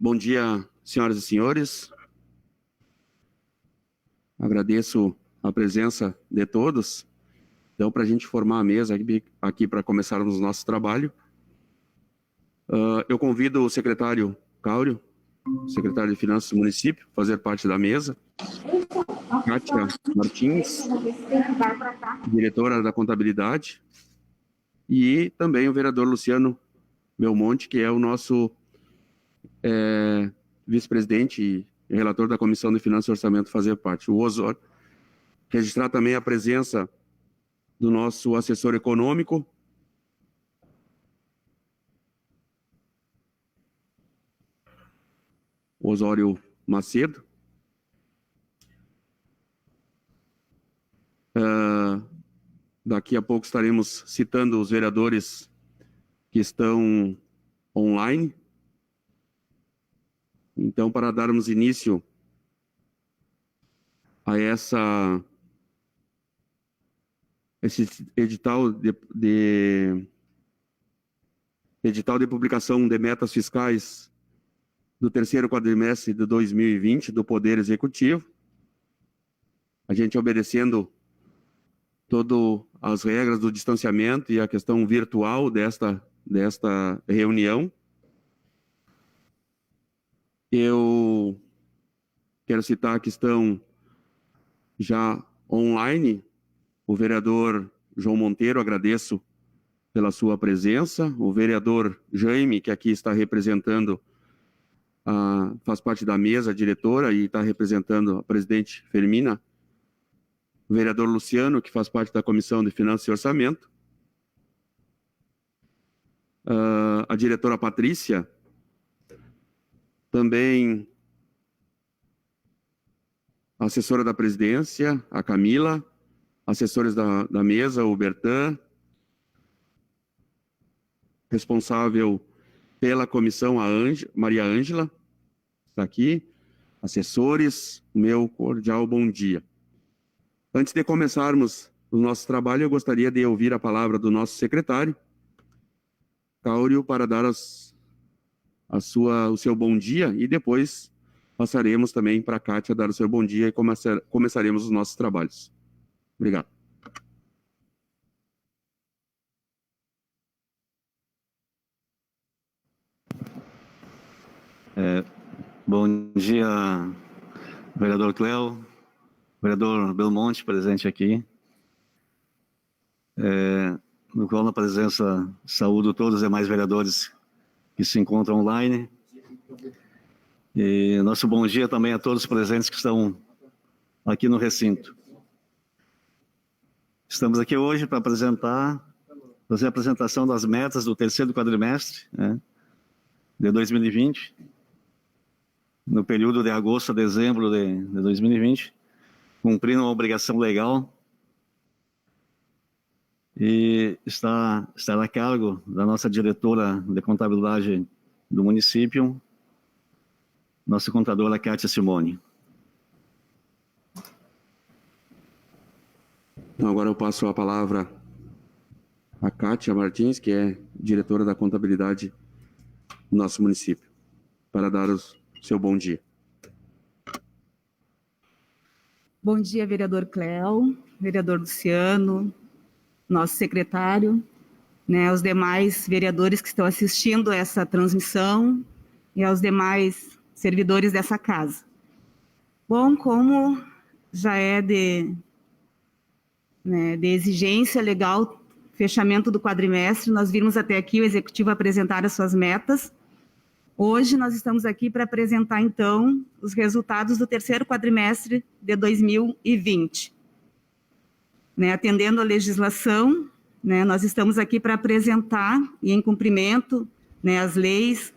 Bom dia, senhoras e senhores. Agradeço a presença de todos. Então, para a gente formar a mesa aqui para começarmos o nosso trabalho, eu convido o secretário Cáurio, secretário de Finanças do município, a fazer parte da mesa. Kátia Martins, diretora da Contabilidade. E também o vereador Luciano Belmonte, que é o nosso vice-presidente e relator da Comissão de Finanças e Orçamento, fazer parte. O Osório. Registrar também a presença do nosso assessor econômico, Osório Macedo. Daqui a pouco estaremos citando os vereadores que estão online. Então, para darmos início a esse edital de publicação de metas fiscais do terceiro quadrimestre de 2020 do Poder Executivo, a gente obedecendo todas as regras do distanciamento e a questão virtual desta reunião. Eu quero citar que estão já online o vereador João Monteiro, agradeço pela sua presença, o vereador Jaime, que aqui está representando, faz parte da mesa diretora e está representando a presidente Fermina, o vereador Luciano, que faz parte da Comissão de Finanças e Orçamento, a diretora Patrícia, também a assessora da presidência, a Camila, assessores da mesa, o Bertan, responsável pela comissão, a Maria Ângela, está aqui, assessores, meu cordial bom dia. Antes de começarmos o nosso trabalho, eu gostaria de ouvir a palavra do nosso secretário, Cáurio, para dar o seu bom dia, e depois passaremos também para a Kátia dar o seu bom dia e começaremos os nossos trabalhos. Obrigado. Bom dia, vereador Cléo, vereador Belmonte, presente aqui, no qual, na presença, saúdo todos os demais vereadores que se encontram online. E nosso bom dia também a todos os presentes que estão aqui no recinto. Estamos aqui hoje para fazer a apresentação das metas do terceiro quadrimestre, de 2020, no período de agosto a dezembro de 2020, cumprindo uma obrigação legal e está a cargo da nossa diretora de contabilidade do município, nossa contadora Kátia Simone. Então, agora eu passo a palavra a Kátia Martins, que é diretora da contabilidade do nosso município, para dar o seu bom dia. Bom dia, vereador Cléo, vereador Luciano, nosso secretário, aos demais vereadores que estão assistindo essa transmissão e aos demais servidores dessa casa. Bom, como já é de exigência legal, fechamento do quadrimestre, nós vimos até aqui o Executivo apresentar as suas metas. Hoje nós estamos aqui para apresentar, então, os resultados do terceiro quadrimestre de 2020. Atendendo à legislação, nós estamos aqui para apresentar, e em cumprimento, as leis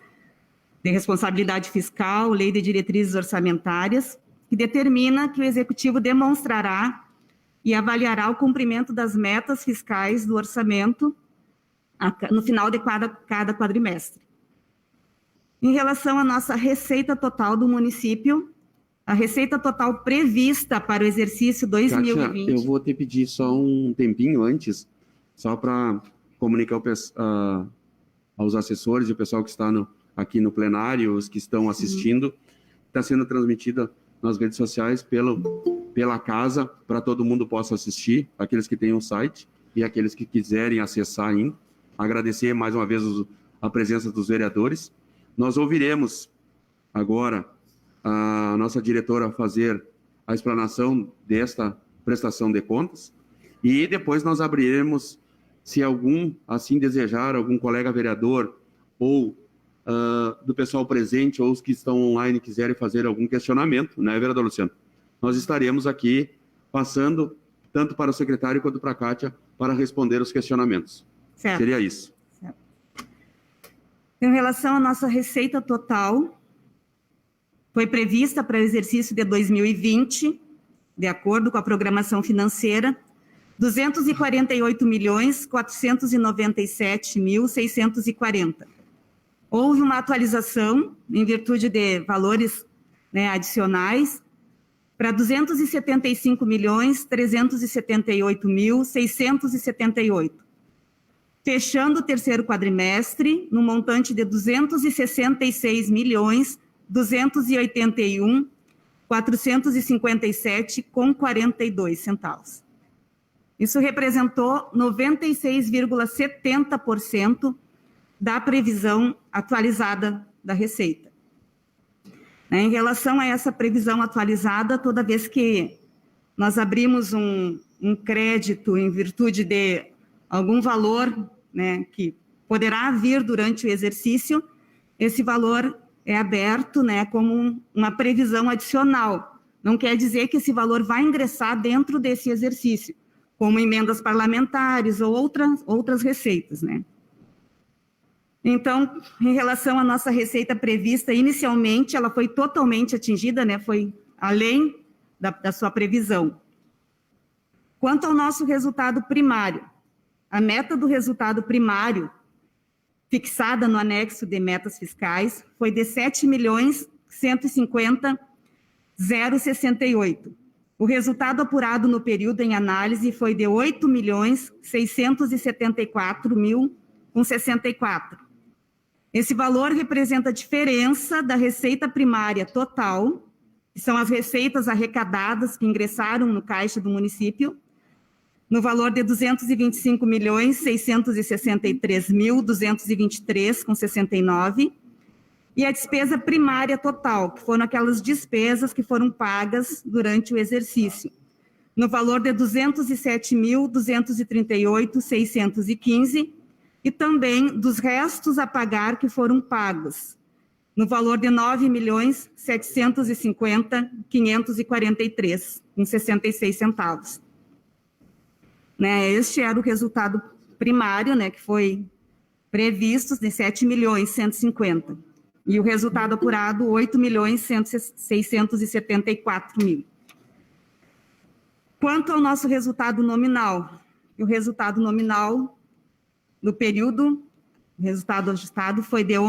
de responsabilidade fiscal, lei de diretrizes orçamentárias, que determina que o Executivo demonstrará e avaliará o cumprimento das metas fiscais do orçamento no final de cada quadrimestre. Em relação à nossa receita total do município, a receita total prevista para o exercício 2020... Kátia, eu vou te pedir só um tempinho antes, só para comunicar aos assessores e o pessoal que está aqui no plenário, os que estão assistindo. Está sendo transmitida nas redes sociais pela casa, para todo mundo possa assistir, aqueles que têm um site e aqueles que quiserem acessar ainda. Agradecer mais uma vez a presença dos vereadores. Nós ouviremos agora a nossa diretora fazer a explanação desta prestação de contas e depois nós abriremos, se algum assim desejar, algum colega vereador ou do pessoal presente ou os que estão online quiserem fazer algum questionamento, né, vereador Luciano? Nós estaremos aqui passando tanto para o secretário quanto para a Kátia para responder os questionamentos. Certo. Seria isso. Certo. Em relação à nossa receita total, foi prevista para o exercício de 2020, de acordo com a programação financeira, R$ 248.497.640. Houve uma atualização em virtude de valores, né, adicionais para R$ 275.378.678, fechando o terceiro quadrimestre no montante de R$ 266.251.457,42. Isso representou 96,70% da previsão atualizada da Receita. Em relação a essa previsão atualizada, toda vez que nós abrimos um crédito em virtude de algum valor, né, que poderá vir durante o exercício, esse valor é aberto, né, como uma previsão adicional. Não quer dizer que esse valor vai ingressar dentro desse exercício, como emendas parlamentares ou outras receitas, né? Então, em relação à nossa receita prevista, inicialmente, ela foi totalmente atingida, né? Foi além da sua previsão. Quanto ao nosso resultado primário, a meta do resultado primário, fixada no anexo de metas fiscais, foi de R$ 7.150.068. O resultado apurado no período em análise foi de R$ 8.674.064. Esse valor representa a diferença da receita primária total, que são as receitas arrecadadas que ingressaram no caixa do município, no valor de R$ 225.663.223,69, e a despesa primária total, que foram aquelas despesas que foram pagas durante o exercício, no valor de R$ 207.238,615, e também dos restos a pagar que foram pagos, no valor de R$ 9.750.543,66 né? Este era o resultado primário, né, que foi previsto de R$ 7.150.000. E o resultado apurado, R$ 8.674.000. Quanto ao nosso resultado nominal, o resultado nominal do período, o resultado ajustado foi de R$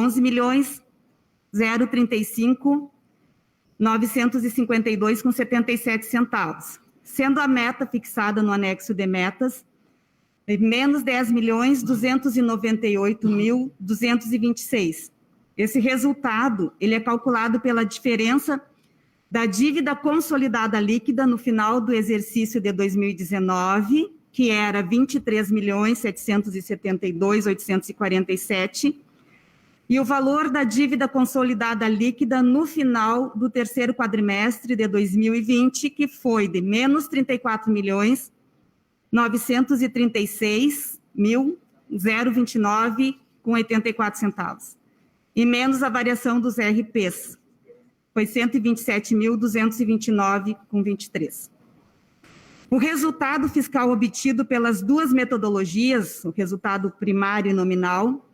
11.035.952,77, sendo a meta fixada no anexo de metas de menos R$ 10.298.226. Esse resultado, ele é calculado pela diferença da dívida consolidada líquida no final do exercício de 2019, que era R$ 23.772.847, e o valor da dívida consolidada líquida no final do terceiro quadrimestre de 2020, que foi de menos R$ 34.936.029,84, e menos a variação dos RPs, foi R$ 127.229,23. O resultado fiscal obtido pelas duas metodologias, o resultado primário e nominal,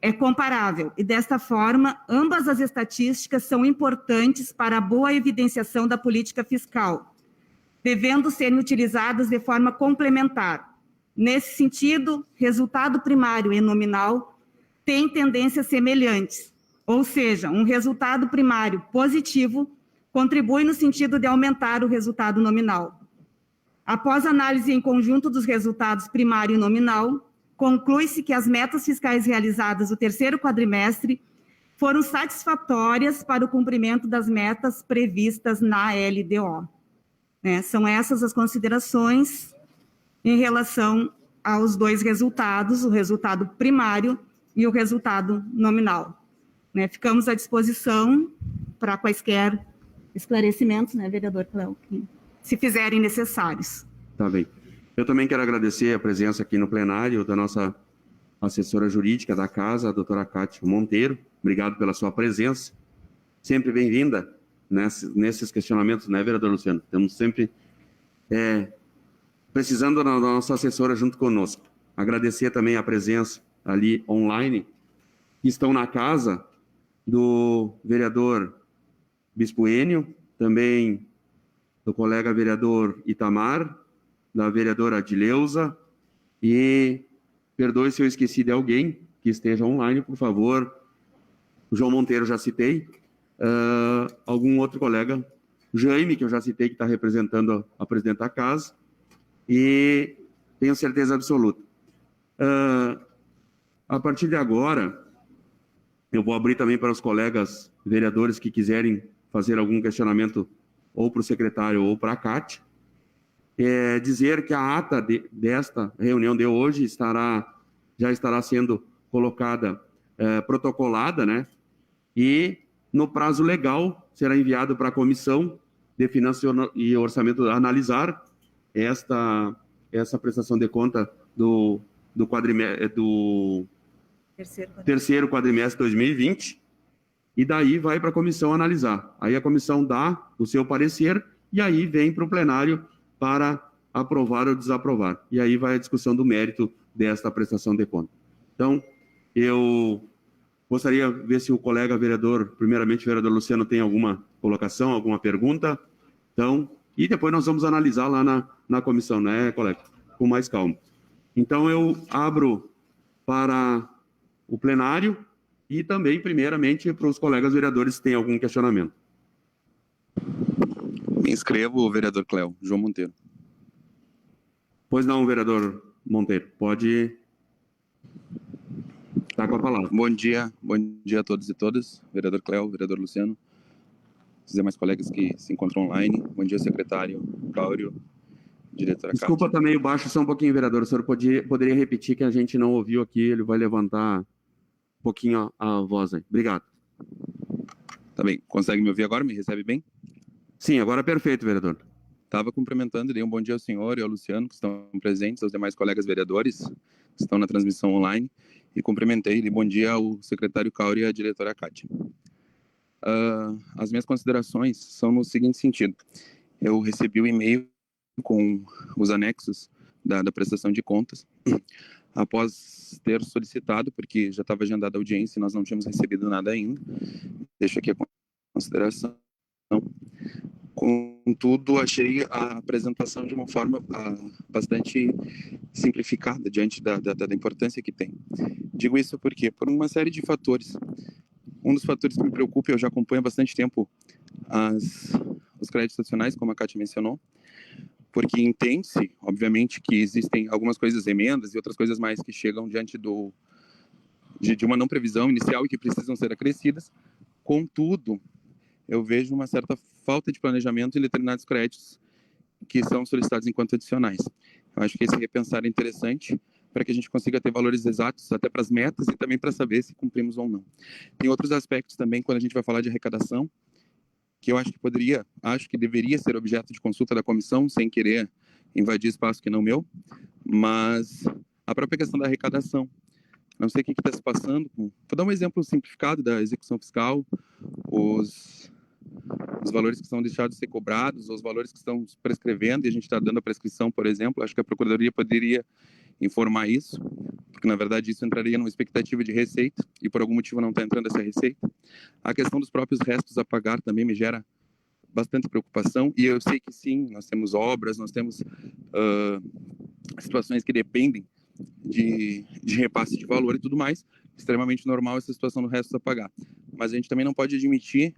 é comparável, e desta forma, ambas as estatísticas são importantes para a boa evidenciação da política fiscal, devendo serem utilizadas de forma complementar. Nesse sentido, resultado primário e nominal têm tendências semelhantes, ou seja, um resultado primário positivo contribui no sentido de aumentar o resultado nominal. Após análise em conjunto dos resultados primário e nominal, conclui-se que as metas fiscais realizadas no terceiro quadrimestre foram satisfatórias para o cumprimento das metas previstas na LDO. São essas as considerações em relação aos dois resultados, o resultado primário e o resultado nominal. Ficamos à disposição para quaisquer esclarecimentos, vereador Cléo, se fizerem necessários. Tá bem. Eu também quero agradecer a presença aqui no plenário da nossa assessora jurídica da casa, a doutora Cátia Monteiro. Obrigado pela sua presença. Sempre bem-vinda nesses questionamentos, vereador Luciano? Estamos sempre precisando da nossa assessora junto conosco. Agradecer também a presença ali online, que estão na casa do vereador Bispo Enio, também do colega vereador Itamar, da vereadora Adileuza, e perdoe se eu esqueci de alguém que esteja online, por favor. O João Monteiro já citei, algum outro colega, Jaime, que eu já citei, que está representando a presidente da casa, e tenho certeza absoluta. A partir de agora, eu vou abrir também para os colegas vereadores que quiserem fazer algum questionamento ou para o secretário ou para a Cátia. Dizer que a ata desta reunião de hoje já estará sendo colocada, protocolada, e no prazo legal será enviado para a Comissão de Finanças e Orçamento analisar essa prestação de conta do terceiro quadrimestre de 2020, e daí vai para a comissão analisar. Aí a comissão dá o seu parecer e aí vem para o plenário para aprovar ou desaprovar. E aí vai a discussão do mérito desta prestação de conta. Então, eu gostaria de ver se o colega vereador, primeiramente o vereador Luciano, tem alguma colocação, alguma pergunta. Então, e depois nós vamos analisar lá na comissão, colega? Com mais calma. Então, eu abro para o plenário e também, primeiramente, para os colegas vereadores que têm algum questionamento. Me inscrevo, vereador Cléo, João Monteiro. Pois não, vereador Monteiro, pode estar com a palavra. Bom dia a todos e todas, vereador Cléo, vereador Luciano, os demais colegas que se encontram online. Bom dia, secretário Cáurio, diretora Cátia. Desculpa, está meio baixo só um pouquinho, vereador. O senhor poderia repetir que a gente não ouviu aqui, ele vai levantar um pouquinho a voz aí. Obrigado. Tá bem, consegue me ouvir agora? Me recebe bem? Sim, agora é perfeito, vereador. Estava cumprimentando e dei um bom dia ao senhor e ao Luciano, que estão presentes, aos demais colegas vereadores que estão na transmissão online, e cumprimentei e bom dia ao secretário Cáurio e à diretora Cátia. As minhas considerações são no seguinte sentido. Eu recebi o e-mail com os anexos da prestação de contas, após ter solicitado, porque já estava agendada a audiência e nós não tínhamos recebido nada ainda. Deixo aqui a consideração. Contudo, achei a apresentação de uma forma bastante simplificada diante da importância que tem. Digo isso porque, por uma série de fatores. Um dos fatores que me preocupa, eu já acompanho há bastante tempo os créditos adicionais, como a Cátia mencionou, porque entende-se, obviamente, que existem algumas coisas, emendas e outras coisas mais que chegam diante de uma não previsão inicial e que precisam ser acrescidas. Contudo, eu vejo uma certa falta de planejamento em determinados créditos que são solicitados enquanto adicionais. Eu acho que esse repensar é interessante para que a gente consiga ter valores exatos até para as metas e também para saber se cumprimos ou não. Tem outros aspectos também, quando a gente vai falar de arrecadação, que eu acho que deveria ser objeto de consulta da comissão, sem querer invadir espaço que não meu, mas a própria questão da arrecadação. Não sei o que está se passando. Vou dar um exemplo simplificado da execução fiscal, os valores que são deixados de ser cobrados, os valores que estão prescrevendo, e a gente está dando a prescrição, por exemplo. Acho que a Procuradoria poderia informar isso, porque, na verdade, isso entraria numa expectativa de receita, e por algum motivo não está entrando essa receita. A questão dos próprios restos a pagar também me gera bastante preocupação, e eu sei que sim, nós temos obras, nós temos situações que dependem de repasse de valor e tudo mais, extremamente normal essa situação do resto a pagar. Mas a gente também não pode admitir,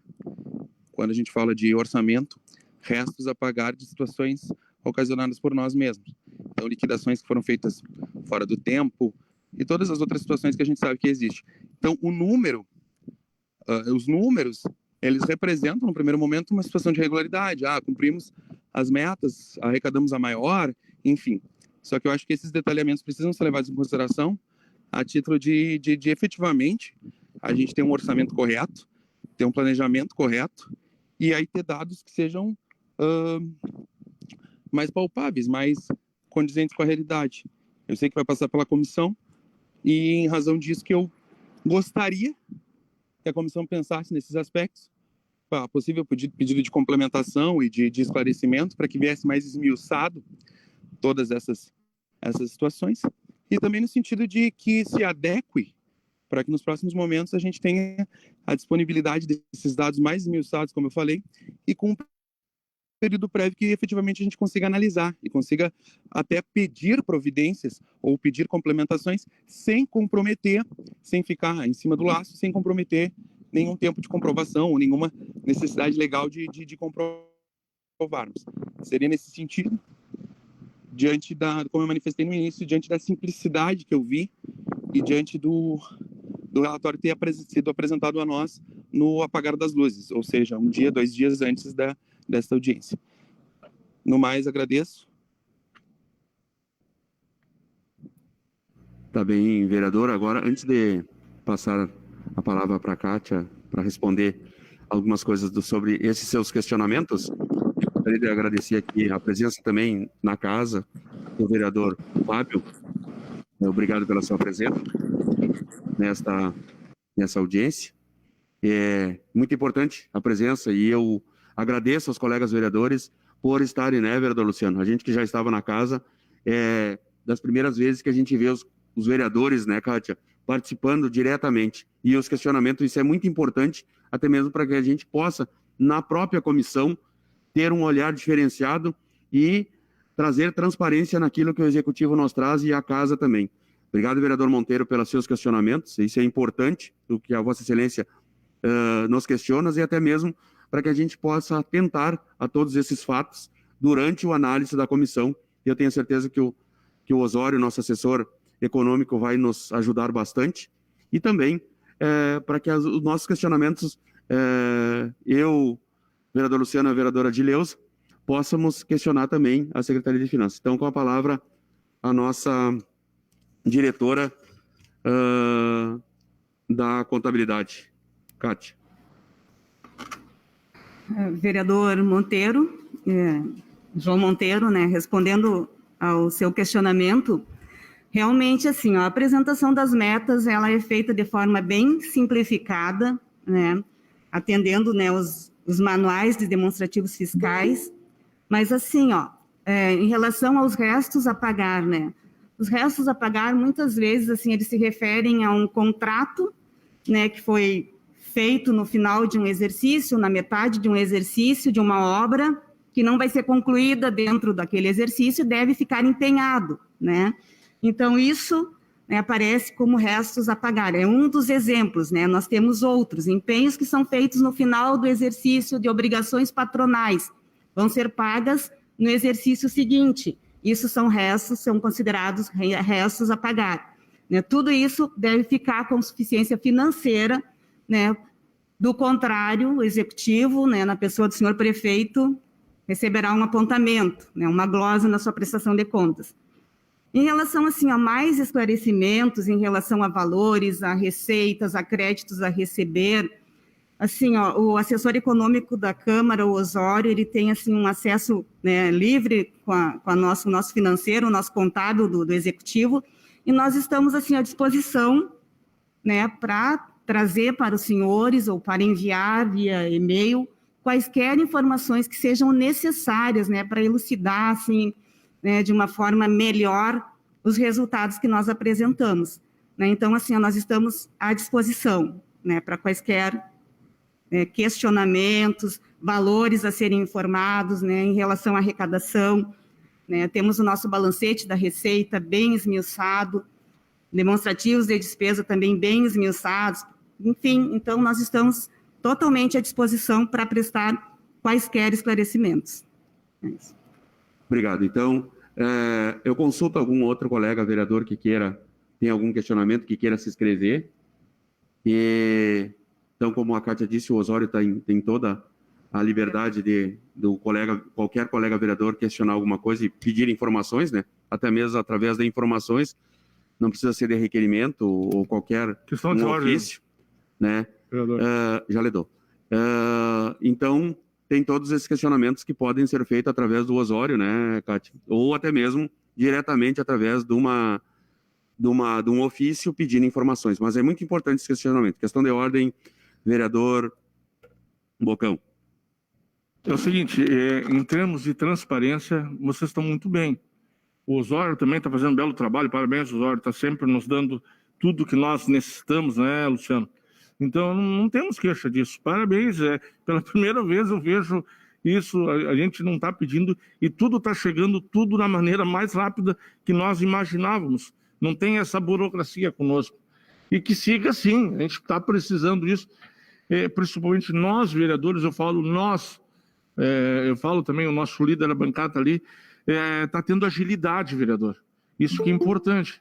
quando a gente fala de orçamento, restos a pagar de situações ocasionadas por nós mesmos. Então, liquidações que foram feitas fora do tempo e todas as outras situações que a gente sabe que existe. Então, o número os números, eles representam, no primeiro momento, uma situação de regularidade. Cumprimos as metas, arrecadamos a maior, enfim. Só que eu acho que esses detalhamentos precisam ser levados em consideração a título de efetivamente a gente ter um orçamento correto, ter um planejamento correto e aí ter dados que sejam mais palpáveis, mais condizentes com a realidade. Eu sei que vai passar pela comissão e, em razão disso, que eu gostaria que a comissão pensasse nesses aspectos, possível pedido de complementação e de esclarecimento para que viesse mais esmiuçado todas essas situações, e também no sentido de que se adeque para que nos próximos momentos a gente tenha a disponibilidade desses dados mais esmiuçados, como eu falei, e com um período prévio que efetivamente a gente consiga analisar e consiga até pedir providências ou pedir complementações sem comprometer, sem ficar em cima do laço, sem comprometer nenhum tempo de comprovação ou nenhuma necessidade legal de comprovarmos. Seria nesse sentido, diante como eu manifestei no início, diante da simplicidade que eu vi e diante do relatório ter sido apresentado a nós no apagar das luzes, ou seja, 1 dia, 2 dias antes desta audiência. No mais, agradeço. Tá bem, vereador. Agora, antes de passar a palavra para a Kátia para responder algumas coisas sobre esses seus questionamentos, eu gostaria de agradecer aqui a presença também na casa do vereador Fábio. Obrigado pela sua presença nessa audiência. É muito importante a presença e eu agradeço aos colegas vereadores por estarem, né, vereador Luciano? A gente que já estava na casa, das primeiras vezes que a gente vê os vereadores, né, Kátia, participando diretamente. E os questionamentos, isso é muito importante, até mesmo para que a gente possa, na própria comissão, ter um olhar diferenciado e trazer transparência naquilo que o Executivo nos traz e a casa também. Obrigado, vereador Monteiro, pelos seus questionamentos. Isso é importante, o que a Vossa Excelência nos questiona e até mesmo para que a gente possa atentar a todos esses fatos durante o análise da comissão. E eu tenho certeza que o Osório, nosso assessor econômico, vai nos ajudar bastante. E também para que os nossos questionamentos, eu, vereador Luciano e a vereadora Dileuza, possamos questionar também a Secretaria de Finanças. Então, com a palavra, a nossa diretora da Contabilidade, Kátia. Vereador Monteiro, João Monteiro, né, respondendo ao seu questionamento, realmente, assim, a apresentação das metas, ela é feita de forma bem simplificada, né, atendendo, né, os manuais de demonstrativos fiscais, mas, assim, em relação aos restos a pagar, né, os restos a pagar, muitas vezes, assim, eles se referem a um contrato, né, que foi feito no final de um exercício, na metade de um exercício, de uma obra, que não vai ser concluída dentro daquele exercício, deve ficar empenhado, né? Então, isso, né, aparece como restos a pagar. É um dos exemplos, né? Nós temos outros, empenhos que são feitos no final do exercício de obrigações patronais, vão ser pagas no exercício seguinte. Isso são restos, são considerados restos a pagar, né? Tudo isso deve ficar com suficiência financeira, né? Do contrário, o executivo, né, na pessoa do senhor prefeito, receberá um apontamento, né, uma glosa na sua prestação de contas. Em relação, assim, a mais esclarecimentos, em relação a valores, a receitas, a créditos a receber, assim, o assessor econômico da Câmara, o Osório, ele tem, assim, um acesso, né, livre com o nosso financeiro, o nosso contábil do executivo, e nós estamos, assim, à disposição, né, para trazer para os senhores ou para enviar via e-mail quaisquer informações que sejam necessárias, né, para elucidar, assim, né, de uma forma melhor os resultados que nós apresentamos, né? Então, assim, nós estamos à disposição, né, para quaisquer questionamentos, valores a serem informados, né, em relação à arrecadação, né? Temos o nosso balancete da receita bem esmiuçado, demonstrativos de despesa também bem esmiuçados, enfim, então nós estamos totalmente à disposição para prestar quaisquer esclarecimentos. É isso. Obrigado. Então, eu consulto algum outro colega vereador que tem algum questionamento, que queira se inscrever. Então, Então, como a Kátia disse, o Osório tem toda a liberdade do qualquer colega vereador questionar alguma coisa e pedir informações, né? Até mesmo através de informações, não precisa ser de requerimento ou qualquer ofício, né? Já lhe dou. Então, tem todos esses questionamentos que podem ser feitos através do Osório, né, Kátia? Ou até mesmo diretamente através de um ofício pedindo informações. Mas é muito importante esse questionamento. Questão de ordem, vereador Bocão. É o seguinte, em termos de transparência, vocês estão muito bem. O Osório também está fazendo um belo trabalho, parabéns, Osório, está sempre nos dando tudo que nós necessitamos, né, Luciano? Então, não temos queixa disso. Parabéns, pela primeira vez eu vejo isso, a gente não está pedindo e tudo está chegando, tudo da maneira mais rápida que nós imaginávamos. Não tem essa burocracia conosco. E que siga assim, a gente está precisando disso, principalmente nós, vereadores, eu falo nós, eu falo também o nosso líder da bancada ali, está tendo agilidade, vereador. Isso que é importante,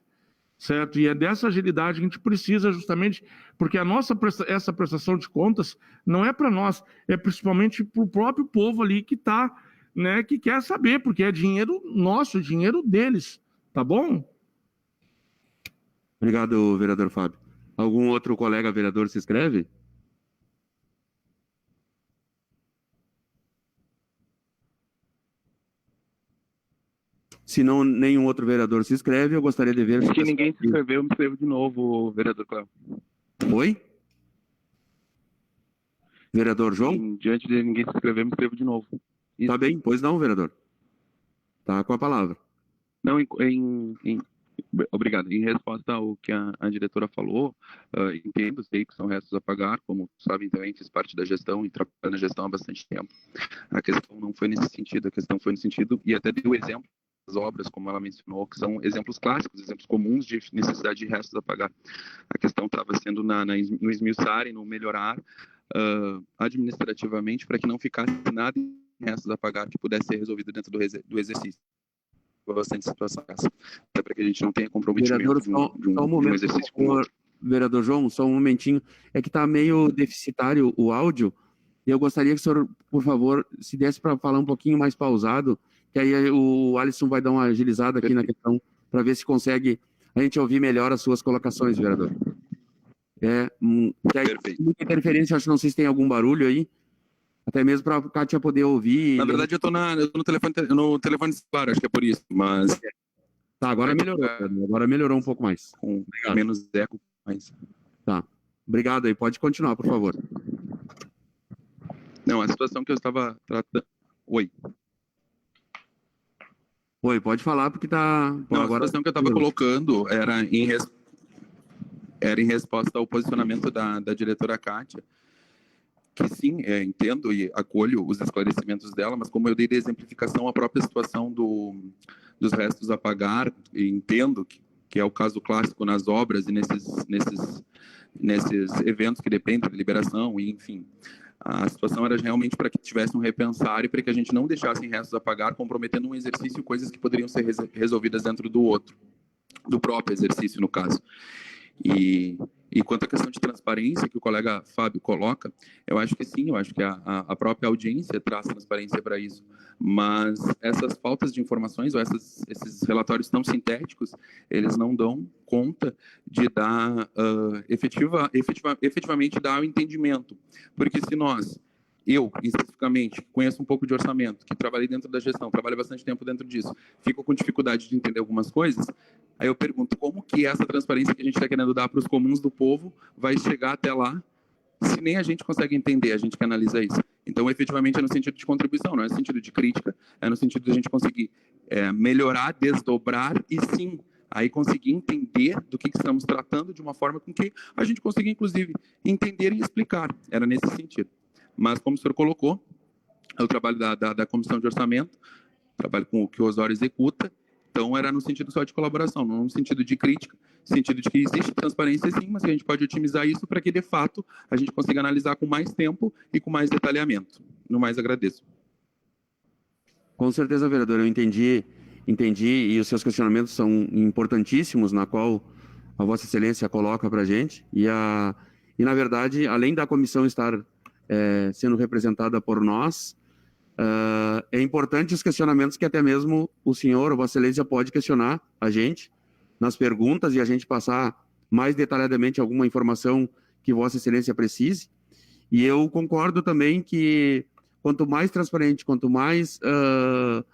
certo? E é dessa agilidade que a gente precisa justamente, porque essa prestação de contas não é para nós, é principalmente para o próprio povo ali que está, né, que quer saber, porque é dinheiro nosso, dinheiro deles, tá bom? Obrigado, vereador Fábio. Algum outro colega vereador se inscreve? Se não, nenhum outro vereador se inscreve, eu gostaria de ver... Se ninguém se inscreveu, eu me inscrevo de novo, vereador Cléo. Oi? Vereador João? Sim, diante de ninguém se inscrever, eu me inscrevo de novo. Isso. Tá bem, pois não, vereador. Tá com a palavra. Não, obrigado. Em resposta ao que a diretora falou, entendo, sei que são restos a pagar, como sabem também, fiz parte da gestão e trabalho na gestão há bastante tempo. A questão não foi nesse sentido, a questão foi no sentido, e até deu exemplo das obras, como ela mencionou, que são exemplos clássicos, exemplos comuns de necessidade de restos a pagar. A questão estava sendo no esmiuçar e no melhorar administrativamente para que não ficasse nada em restos a pagar que pudesse ser resolvido dentro do exercício. Bastante situação essa, até para que a gente não tenha comprometimento vereador, de um exercício com o outro. Vereador João, só um momentinho, é que está meio deficitário o áudio, e eu gostaria que o senhor, por favor, se desse para falar um pouquinho mais pausado, que aí o Alisson vai dar uma agilizada aqui na questão, para ver se consegue a gente ouvir melhor as suas colocações, vereador. Muita interferência, acho que não sei se tem algum barulho aí, até mesmo para a Kátia poder ouvir. Na verdade, eu tô no telefone celular, acho que é por isso, mas... Tá, agora melhorou. Agora melhorou um pouco mais. Com menos eco, mas... Tá. Obrigado aí. Pode continuar, por favor. Não, a situação que eu estava tratando... Oi, pode falar, porque tá... Não, agora... A situação que eu estava colocando era em resposta ao posicionamento da diretora Kátia, que sim, entendo e acolho os esclarecimentos dela, mas como eu dei de exemplificação a própria situação dos restos a pagar, e entendo que é o caso clássico nas obras e nesses eventos que dependem da liberação, e enfim, a situação era realmente para que tivesse um repensar e para que a gente não deixasse restos a pagar, comprometendo um exercício, coisas que poderiam ser resolvidas dentro do próprio exercício, no caso. E quanto à questão de transparência que o colega Fábio coloca, eu acho que sim, eu acho que a própria audiência traz transparência para isso, mas essas faltas de informações ou esses relatórios tão sintéticos, eles não dão conta de dar efetivamente dar o entendimento, porque se eu, especificamente, conheço um pouco de orçamento, que trabalhei dentro da gestão, trabalho bastante tempo dentro disso, fico com dificuldade de entender algumas coisas, aí eu pergunto como que essa transparência que a gente está querendo dar para os comuns do povo vai chegar até lá, se nem a gente consegue entender, a gente que analisa isso. Então, efetivamente, é no sentido de contribuição, não é no sentido de crítica, é no sentido de a gente conseguir melhorar, desdobrar e, sim, aí conseguir entender do que estamos tratando de uma forma com que a gente consiga, inclusive, entender e explicar. Era nesse sentido. Mas, como o senhor colocou, é o trabalho da Comissão de Orçamento, trabalho com o que o Osório executa, então era no sentido só de colaboração, não no sentido de crítica, no sentido de que existe transparência sim, mas que a gente pode otimizar isso para que, de fato, a gente consiga analisar com mais tempo e com mais detalhamento. No mais, agradeço. Com certeza, vereador, eu entendi e os seus questionamentos são importantíssimos, na qual a Vossa Excelência coloca para a gente, E, na verdade, além da comissão estar sendo representada por nós, é importante os questionamentos que até mesmo o senhor, ou Vossa Excelência, pode questionar a gente nas perguntas e a gente passar mais detalhadamente alguma informação que Vossa Excelência precise. E eu concordo também que quanto mais transparente, quanto mais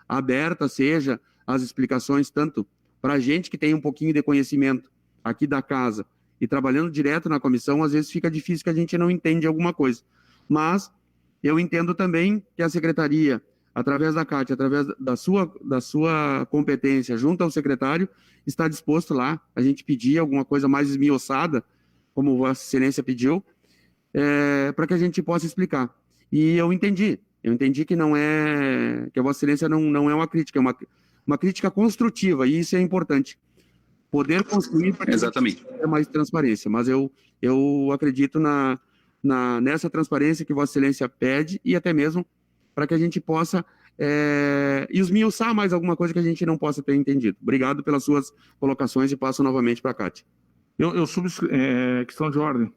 aberta seja as explicações, tanto para a gente que tem um pouquinho de conhecimento aqui da casa e trabalhando direto na comissão, às vezes fica difícil que a gente não entende alguma coisa. Mas eu entendo também que a secretaria, através da CAT, através da sua competência junto ao secretário, está disposto lá a gente pedir alguma coisa mais esmiuçada, como Vossa Excelência pediu, para que a gente possa explicar. E eu entendi que não é, que a Vossa Excelência não é uma crítica, é uma crítica construtiva, e isso é importante. Poder construir para que Exatamente. tenha mais transparência, mas eu acredito nessa transparência que Vossa Excelência pede e até mesmo para que a gente possa esmiuçar mais alguma coisa que a gente não possa ter entendido. Obrigado pelas suas colocações e passo novamente para a Cátia. Eu questão de ordem.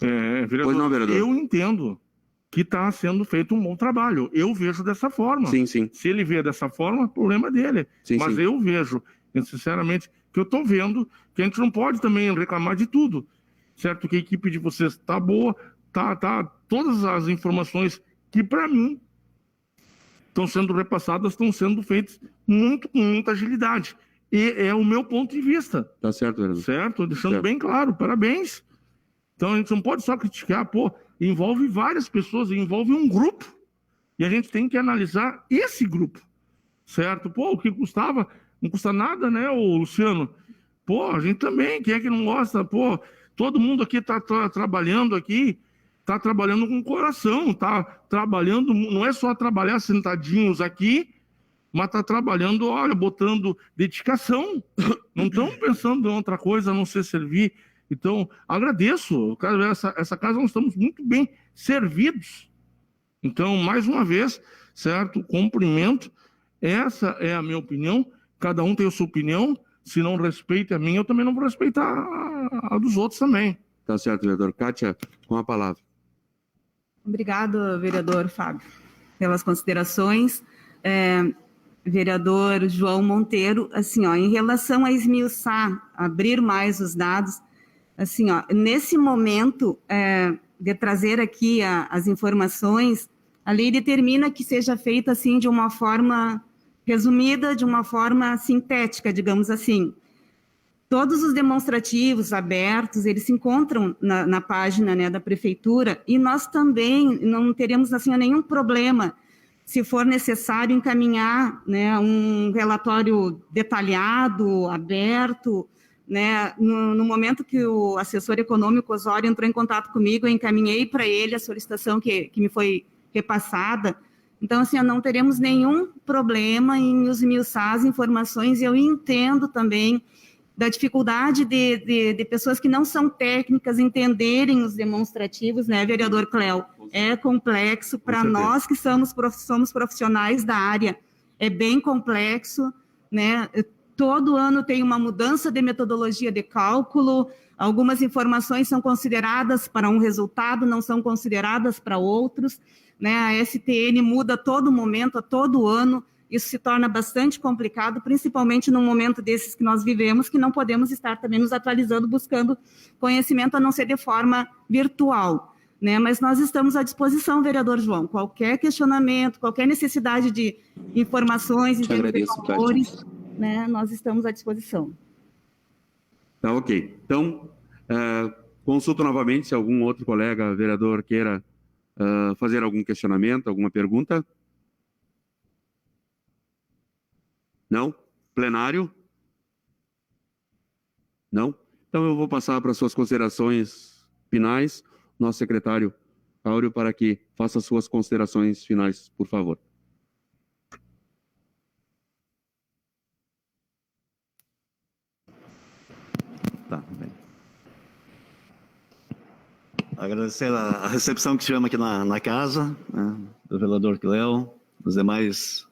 Vereador, Pois não, vereador. Eu entendo que está sendo feito um bom trabalho. Eu vejo dessa forma. Sim, sim. Se ele vê dessa forma, problema dele. Sim, mas sim. eu vejo, sinceramente, que eu estou vendo que a gente não pode também reclamar de tudo. Certo? Que a equipe de vocês está boa, todas as informações que, para mim, estão sendo repassadas, estão sendo feitas com muita agilidade. E é o meu ponto de vista. Tá certo, vereador. Certo? Deixando Certo. bem claro, parabéns. Então a gente não pode só criticar, envolve várias pessoas, envolve um grupo. E a gente tem que analisar esse grupo. Certo? O que custava, não custa nada, né, Luciano? A gente também, quem é que não gosta? Todo mundo aqui está trabalhando aqui, está trabalhando com o coração, está trabalhando, não é só trabalhar sentadinhos aqui, mas está trabalhando, olha, botando dedicação. Não estão pensando em outra coisa a não ser servir. Então, agradeço. Essa casa nós estamos muito bem servidos. Então, mais uma vez, certo? Cumprimento. Essa é a minha opinião. Cada um tem a sua opinião. Se não respeita a minha, eu também não vou respeitar a dos outros também. Tá certo, vereador. Cátia, com a palavra. Obrigado, vereador Fábio, pelas considerações. Vereador João Monteiro, assim, em relação a esmiuçar, abrir mais os dados, assim, nesse momento de trazer aqui as informações, a lei determina que seja feita assim de uma forma resumida, de uma forma sintética, digamos assim. Todos os demonstrativos abertos, eles se encontram na página, né, da prefeitura, e nós também não teremos assim nenhum problema se for necessário encaminhar, né, um relatório detalhado, aberto, né, no momento que o assessor econômico Osório entrou em contato comigo, eu encaminhei para ele a solicitação que me foi repassada. Então, assim, não teremos nenhum problema em esmiuçar as informações, e eu entendo também da dificuldade de pessoas que não são técnicas entenderem os demonstrativos, né, vereador Cléo? É complexo para nós que somos profissionais da área, é bem complexo, né? Todo ano tem uma mudança de metodologia de cálculo, algumas informações são consideradas para um resultado, não são consideradas para outros, né? A STN muda a todo momento, a todo ano, isso se torna bastante complicado, principalmente num momento desses que nós vivemos, que não podemos estar também nos atualizando, buscando conhecimento, a não ser de forma virtual, né? Mas nós estamos à disposição, vereador João, qualquer questionamento, qualquer necessidade de informações, de valores, né? Nós estamos à disposição. Tá, ok. Então, consulto novamente se algum outro colega vereador queira fazer algum questionamento, alguma pergunta. Não? Plenário? Não? Então eu vou passar para suas considerações finais, nosso secretário Áureo, para que faça suas considerações finais, por favor. Tá, bem. Agradecer a recepção que tivemos aqui na casa, né, do vereador Cléo, dos demais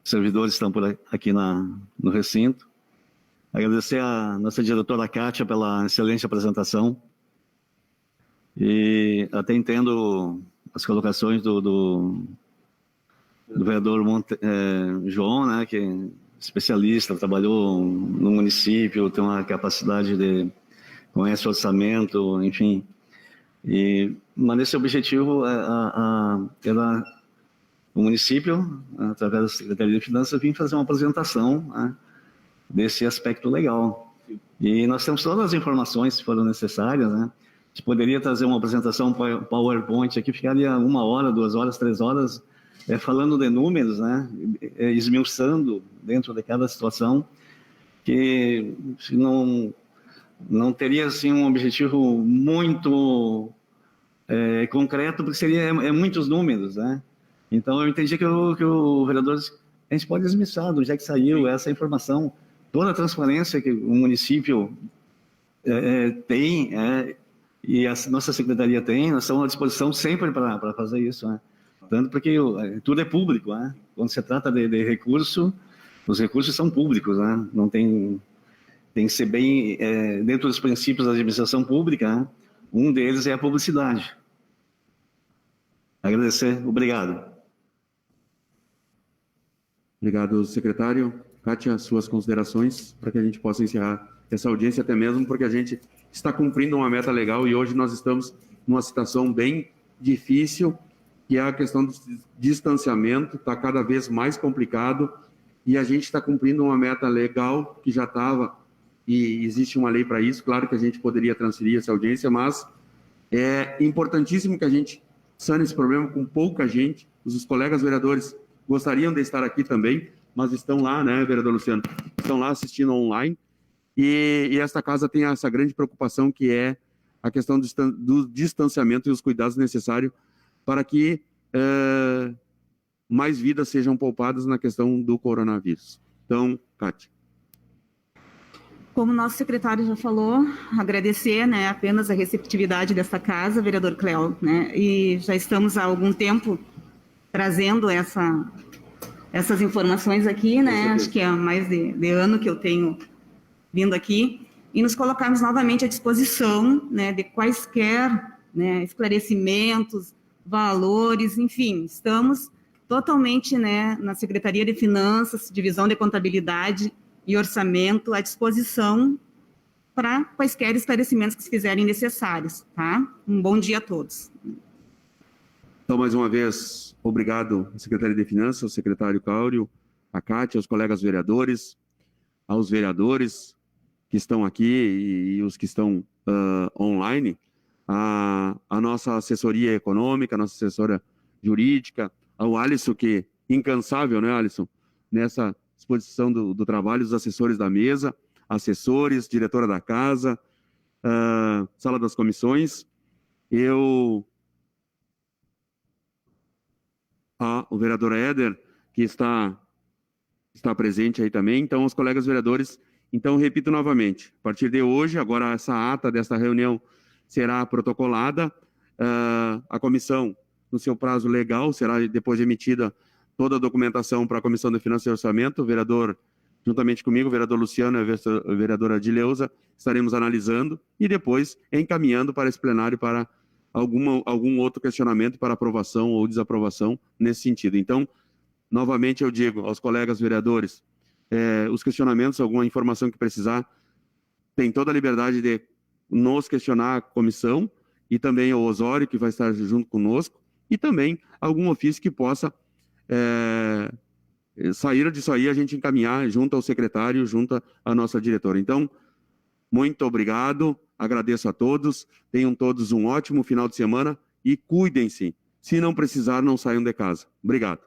servidores que estão por aqui no recinto. Agradecer a nossa diretora Cátia pela excelente apresentação. E até entendo as colocações do vereador João, né, que é especialista, trabalhou no município, tem uma capacidade de... conhece o orçamento, enfim. Mas esse objetivo era o município, através da Secretaria de Finanças, vir fazer uma apresentação, né, desse aspecto legal. E nós temos todas as informações, se forem necessárias, né? A gente poderia trazer uma apresentação PowerPoint aqui, ficaria 1 hora, 2 horas, 3 horas, falando de números, né? Esmiuçando dentro de cada situação, que não teria assim um objetivo muito concreto, porque seria muitos números, né? Então eu entendi que o vereador, a gente pode esmiuçar de onde é que saiu essa informação, toda a transparência que o município tem, e a nossa secretaria tem, nós estamos à disposição sempre para fazer isso, né? Tanto porque tudo é público, né? Quando se trata de recurso, os recursos são públicos, né? Não tem que ser bem dentro dos princípios da administração pública, né? Um deles é a publicidade. Agradecer, obrigado. Obrigado, secretário. Kátia, suas considerações para que a gente possa encerrar essa audiência, até mesmo porque a gente está cumprindo uma meta legal e hoje nós estamos numa situação bem difícil, que é a questão do distanciamento, está cada vez mais complicado e a gente está cumprindo uma meta legal que já estava, e existe uma lei para isso. Claro que a gente poderia transferir essa audiência, mas é importantíssimo que a gente sane esse problema com pouca gente. Os colegas vereadores gostariam de estar aqui também, mas estão lá, né, vereador Luciano? Estão lá assistindo online. E esta casa tem essa grande preocupação, que é a questão do distanciamento e os cuidados necessários para que mais vidas sejam poupadas na questão do coronavírus. Então, Kátia. Como o nosso secretário já falou, agradecer, né, apenas a receptividade desta casa, vereador Cléo, né, e já estamos há algum tempo trazendo essas informações aqui, né, acho que há mais de ano que eu tenho vindo aqui, e nos colocarmos novamente à disposição, né, de quaisquer, né, esclarecimentos, valores, enfim, estamos totalmente, né, na Secretaria de Finanças, Divisão de Contabilidade e Orçamento à disposição para quaisquer esclarecimentos que se fizerem necessários, tá? Um bom dia a todos. Então, mais uma vez, obrigado à Secretaria de Finanças, ao secretário Cáurio, a Kátia, aos colegas vereadores, aos vereadores que estão aqui e os que estão online, a nossa assessoria econômica, a nossa assessora jurídica, ao Alisson, que incansável, né, Alisson, nessa disposição do trabalho, os assessores da mesa, assessores, diretora da casa, sala das comissões, o vereador Éder, que está presente aí também. Então, os colegas vereadores, então, repito novamente, a partir de hoje, agora essa ata desta reunião será protocolada, a comissão, no seu prazo legal, será depois emitida toda a documentação para a Comissão de Finanças e Orçamento. O vereador, juntamente comigo, o vereador Luciano e a vereadora Adileuza, estaremos analisando e depois encaminhando para esse plenário para algum outro questionamento para aprovação ou desaprovação nesse sentido. Então, novamente eu digo aos colegas vereadores, os questionamentos, alguma informação que precisar, tem toda a liberdade de nos questionar a comissão e também ao Osório, que vai estar junto conosco, e também algum ofício que possa sair disso aí, a gente encaminhar junto ao secretário, junto à nossa diretora. Então, muito obrigado, agradeço a todos, tenham todos um ótimo final de semana e cuidem-se. Se não precisar, não saiam de casa. Obrigado.